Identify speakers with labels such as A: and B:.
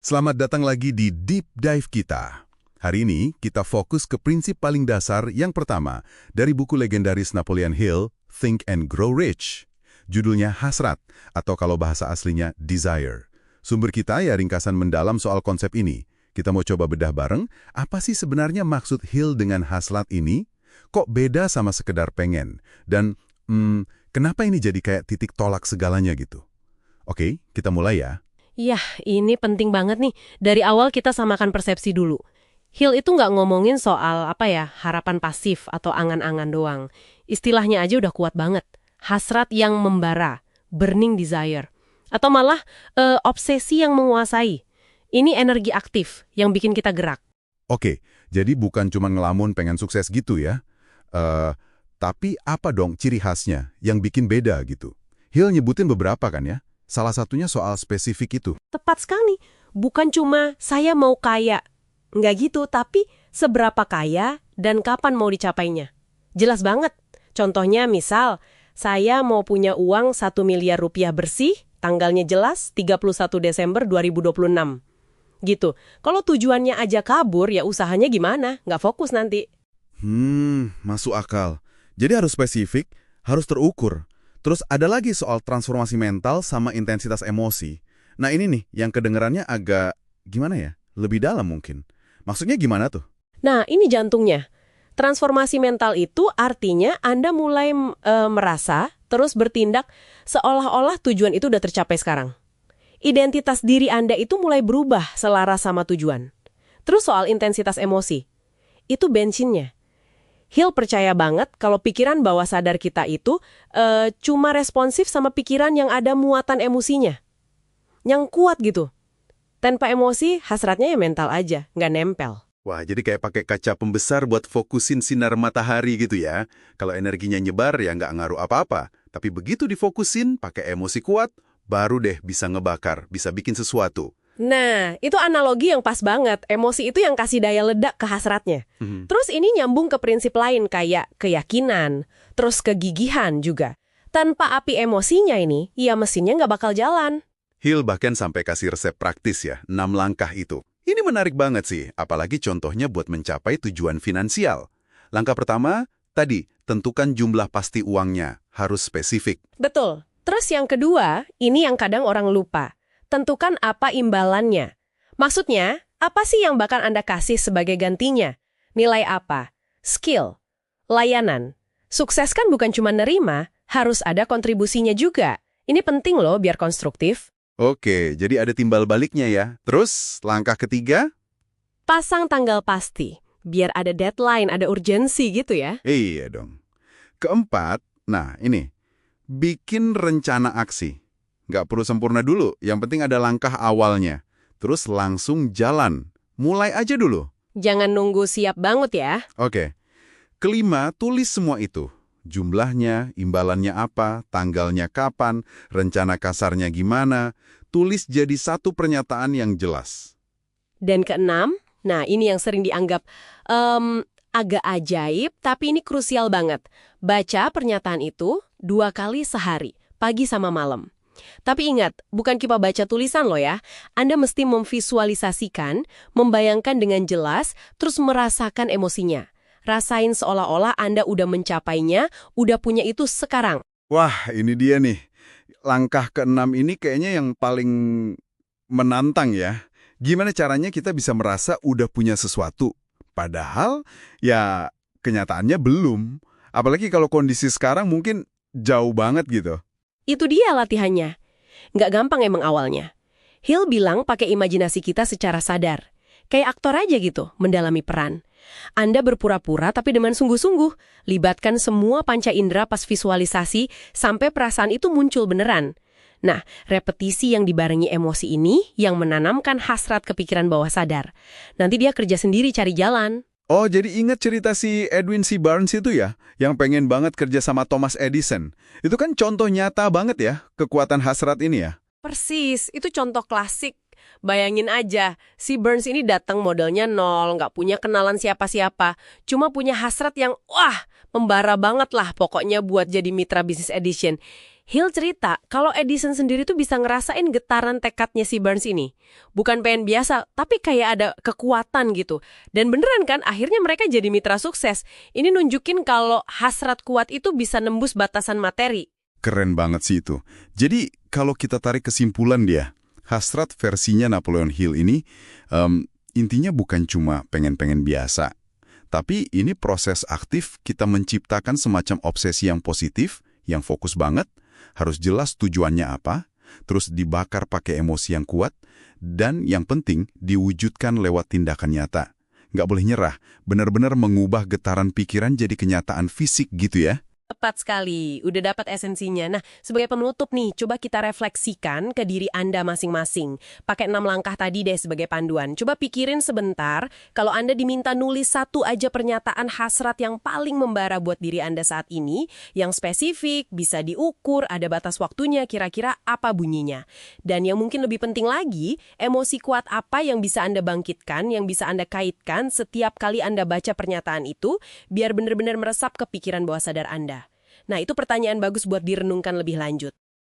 A: Selamat datang lagi di Deep Dive kita. Hari ini kita fokus ke prinsip paling dasar yang pertama dari buku legendaris Napoleon Hill, Think and Grow Rich. Judulnya Hasrat, atau kalau bahasa aslinya Desire. Sumber kita ya ringkasan mendalam soal konsep ini. Kita mau coba bedah bareng, apa sih sebenarnya maksud Hill dengan hasrat ini? Kok beda sama sekedar pengen? Dan kenapa ini jadi kayak titik tolak segalanya gitu? Oke, kita mulai ya.
B: Yah, ini penting banget nih. Dari awal kita samakan persepsi dulu. Hill itu nggak ngomongin soal harapan pasif atau angan-angan doang. Istilahnya aja udah kuat banget. Hasrat yang membara, burning desire. Atau malah obsesi yang menguasai. Ini energi aktif yang bikin kita gerak.
A: Oke, jadi bukan cuma ngelamun pengen sukses gitu ya. Tapi apa dong ciri khasnya yang bikin beda gitu? Hill nyebutin beberapa kan ya? Salah satunya soal spesifik itu.
B: Tepat sekali. Bukan cuma saya mau kaya. Nggak gitu, tapi seberapa kaya dan kapan mau dicapainya. Jelas banget. Contohnya misal, saya mau punya uang 1 miliar rupiah bersih, tanggalnya jelas 31 Desember 2026. Gitu. Kalau tujuannya aja kabur, ya usahanya gimana? Nggak fokus nanti.
A: Masuk akal. Jadi harus spesifik, harus terukur. Terus ada lagi soal transformasi mental sama intensitas emosi. Nah ini nih, yang kedengerannya agak, gimana ya, lebih dalam mungkin. Maksudnya gimana tuh?
B: Nah, ini jantungnya. Transformasi mental itu artinya Anda mulai merasa, terus bertindak seolah-olah tujuan itu udah tercapai sekarang. Identitas diri Anda itu mulai berubah selaras sama tujuan. Terus soal intensitas emosi, itu bensinnya. Hill percaya banget kalau pikiran bawah sadar kita itu cuma responsif sama pikiran yang ada muatan emosinya. Yang kuat gitu. Tanpa emosi, hasratnya ya mental aja, nggak nempel.
A: Wah, jadi kayak pakai kaca pembesar buat fokusin sinar matahari gitu ya. Kalau energinya nyebar ya nggak ngaruh apa-apa. Tapi begitu difokusin, pakai emosi kuat, baru deh bisa ngebakar, bisa bikin sesuatu.
B: Nah, itu analogi yang pas banget. Emosi itu yang kasih daya ledak ke hasratnya. Terus ini nyambung ke prinsip lain kayak keyakinan, terus kegigihan juga. Tanpa api emosinya ini, ya mesinnya nggak bakal jalan.
A: Hill bahkan sampai kasih resep praktis ya, 6 langkah itu. Ini menarik banget sih, apalagi contohnya buat mencapai tujuan finansial. Langkah pertama, tadi, tentukan jumlah pasti uangnya, harus spesifik.
B: Betul. Terus yang kedua, ini yang kadang orang lupa. Tentukan apa imbalannya. Maksudnya, apa sih yang bakal Anda kasih sebagai gantinya? Nilai apa? Skill? Layanan? Sukses kan bukan cuma nerima, harus ada kontribusinya juga. Ini penting loh biar konstruktif.
A: Oke, jadi ada timbal baliknya ya. Terus, langkah ketiga?
B: Pasang tanggal pasti. Biar ada deadline, ada urgensi gitu ya.
A: Iya dong. Keempat, nah ini. Bikin rencana aksi. Nggak perlu sempurna dulu, yang penting ada langkah awalnya. Terus langsung jalan. Mulai aja dulu.
B: Jangan nunggu siap banget ya.
A: Oke. Kelima, tulis semua itu. Jumlahnya, imbalannya apa, tanggalnya kapan, rencana kasarnya gimana. Tulis jadi satu pernyataan yang jelas.
B: Dan keenam, nah ini yang sering dianggap agak ajaib, tapi ini krusial banget. Baca pernyataan itu 2 kali sehari, pagi sama malam. Tapi ingat, bukan cuma baca tulisan loh ya. Anda mesti memvisualisasikan, membayangkan dengan jelas, terus merasakan emosinya. Rasain seolah-olah Anda udah mencapainya, udah punya itu sekarang.
A: Wah, ini dia nih. Langkah ke-6 ini kayaknya yang paling menantang ya. Gimana caranya kita bisa merasa udah punya sesuatu? Padahal, ya kenyataannya belum. Apalagi kalau kondisi sekarang mungkin jauh banget gitu.
B: Itu dia latihannya. Nggak gampang emang awalnya. Hill bilang pakai imajinasi kita secara sadar. Kayak aktor aja gitu, mendalami peran. Anda berpura-pura tapi dengan sungguh-sungguh. Libatkan semua panca indera pas visualisasi sampai perasaan itu muncul beneran. Nah, repetisi yang dibarengi emosi ini yang menanamkan hasrat kepikiran bawah sadar. Nanti dia kerja sendiri cari jalan.
A: Oh, jadi ingat cerita si Edwin C. Barnes itu ya? Yang pengen banget kerja sama Thomas Edison. Itu kan contoh nyata banget ya, kekuatan hasrat ini ya?
B: Persis, itu contoh klasik. Bayangin aja, si Burns ini datang modalnya nol, nggak punya kenalan siapa-siapa. Cuma punya hasrat yang, membara banget lah pokoknya buat jadi mitra bisnis Edison. Hill cerita kalau Edison sendiri tuh bisa ngerasain getaran tekadnya si Burns ini. Bukan pengen biasa, tapi kayak ada kekuatan gitu. Dan beneran kan, akhirnya mereka jadi mitra sukses. Ini nunjukin kalau hasrat kuat itu bisa nembus batasan materi.
A: Keren banget sih itu. Jadi, kalau kita tarik kesimpulan dia, hasrat versinya Napoleon Hill ini intinya bukan cuma pengen-pengen biasa. Tapi ini proses aktif kita menciptakan semacam obsesi yang positif, yang fokus banget, harus jelas tujuannya apa, terus dibakar pakai emosi yang kuat, dan yang penting diwujudkan lewat tindakan nyata. Nggak boleh nyerah, benar-benar mengubah getaran pikiran jadi kenyataan fisik gitu ya.
B: Tepat sekali, udah dapat esensinya. Nah, sebagai penutup nih, coba kita refleksikan ke diri Anda masing-masing. Pakai 6 langkah tadi deh sebagai panduan. Coba pikirin sebentar, kalau Anda diminta nulis satu aja pernyataan hasrat yang paling membara buat diri Anda saat ini, yang spesifik, bisa diukur, ada batas waktunya, kira-kira apa bunyinya. Dan yang mungkin lebih penting lagi, emosi kuat apa yang bisa Anda bangkitkan, yang bisa Anda kaitkan setiap kali Anda baca pernyataan itu, biar benar-benar meresap ke pikiran bawah sadar Anda. Nah, itu pertanyaan bagus buat direnungkan lebih lanjut.